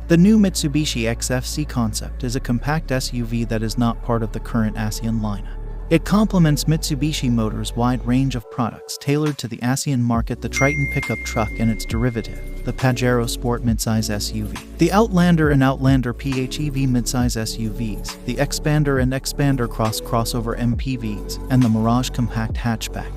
The new Mitsubishi XFC concept is a compact SUV that is not part of the current ASEAN lineup. It complements Mitsubishi Motors' wide range of products tailored to the ASEAN market: the Triton pickup truck and its derivative, the Pajero Sport midsize SUV, the Outlander and Outlander PHEV midsize SUVs, the Expander and Expander Cross crossover MPVs, and the Mirage compact hatchback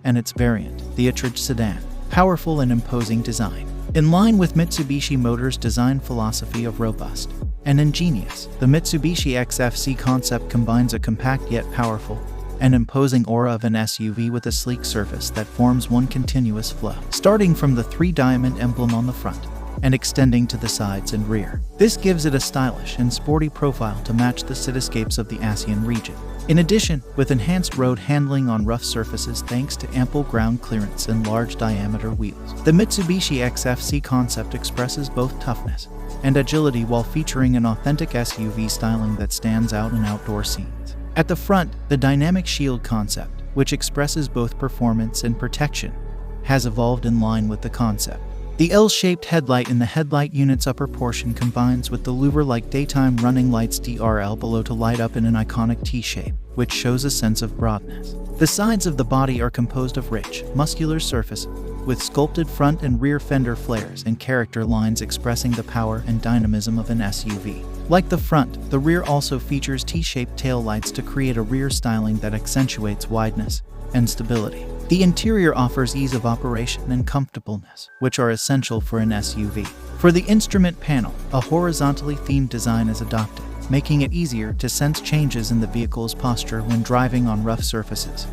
and its variant, the Attridge sedan. Powerful and imposing design. In line with Mitsubishi Motors' design philosophy of robust and ingenious, the Mitsubishi XFC concept combines a compact yet powerful and imposing aura of an SUV with a sleek surface that forms one continuous flow, starting from the 3-diamond emblem on the front and extending to the sides and rear. This gives it a stylish and sporty profile to match the cityscapes of the ASEAN region. In addition, with enhanced road handling on rough surfaces thanks to ample ground clearance and large diameter wheels, the Mitsubishi XFC concept expresses both toughness and agility while featuring an authentic SUV styling that stands out in outdoor scenes. At the front, the dynamic shield concept, which expresses both performance and protection, has evolved in line with the concept. The L-shaped headlight in the headlight unit's upper portion combines with the louver-like daytime running lights DRL below to light up in an iconic T-shape, which shows a sense of broadness. The sides of the body are composed of rich, muscular surface, with sculpted front and rear fender flares and character lines expressing the power and dynamism of an SUV. Like the front, the rear also features T-shaped tail lights to create a rear styling that accentuates wideness and stability. The interior offers ease of operation and comfortableness, which are essential for an SUV. For the instrument panel, a horizontally themed design is adopted, making it easier to sense changes in the vehicle's posture when driving on rough surfaces,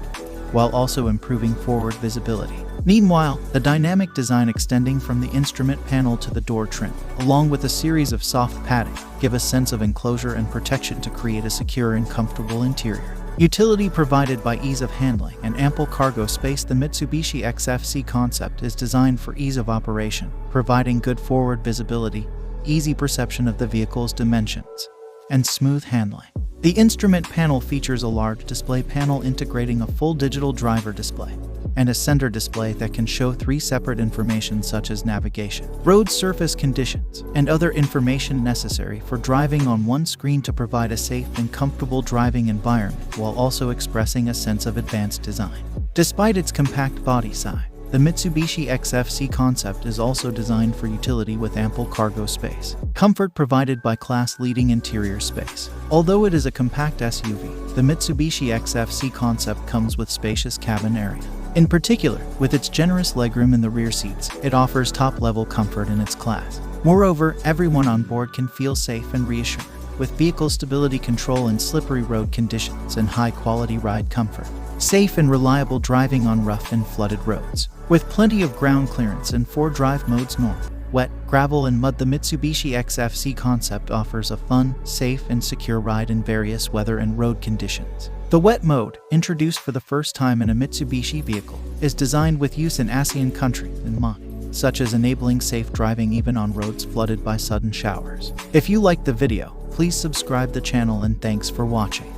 while also improving forward visibility. Meanwhile, the dynamic design extending from the instrument panel to the door trim, along with a series of soft padding, give a sense of enclosure and protection to create a secure and comfortable interior. Utility provided by ease of handling and ample cargo space. The Mitsubishi XFC concept is designed for ease of operation, providing good forward visibility, easy perception of the vehicle's dimensions, and smooth handling. The instrument panel features a large display panel integrating a full digital driver display and a center display that can show 3 separate information such as navigation, road surface conditions, and other information necessary for driving on one screen to provide a safe and comfortable driving environment while also expressing a sense of advanced design. Despite its compact body size, the Mitsubishi XFC concept is also designed for utility with ample cargo space. Comfort provided by class-leading interior space. Although it is a compact SUV, the Mitsubishi XFC concept comes with spacious cabin area. In particular, with its generous legroom in the rear seats, it offers top-level comfort in its class. Moreover, everyone on board can feel safe and reassured, with vehicle stability control in slippery road conditions and high-quality ride comfort. Safe and reliable driving on rough and flooded roads. With plenty of ground clearance and 4 drive modes: normal, wet, gravel, and mud, the Mitsubishi XFC concept offers a fun, safe, and secure ride in various weather and road conditions. The wet mode, introduced for the first time in a Mitsubishi vehicle, is designed with use in ASEAN countries in mind, such as enabling safe driving even on roads flooded by sudden showers. If you liked the video, please subscribe the channel and thanks for watching.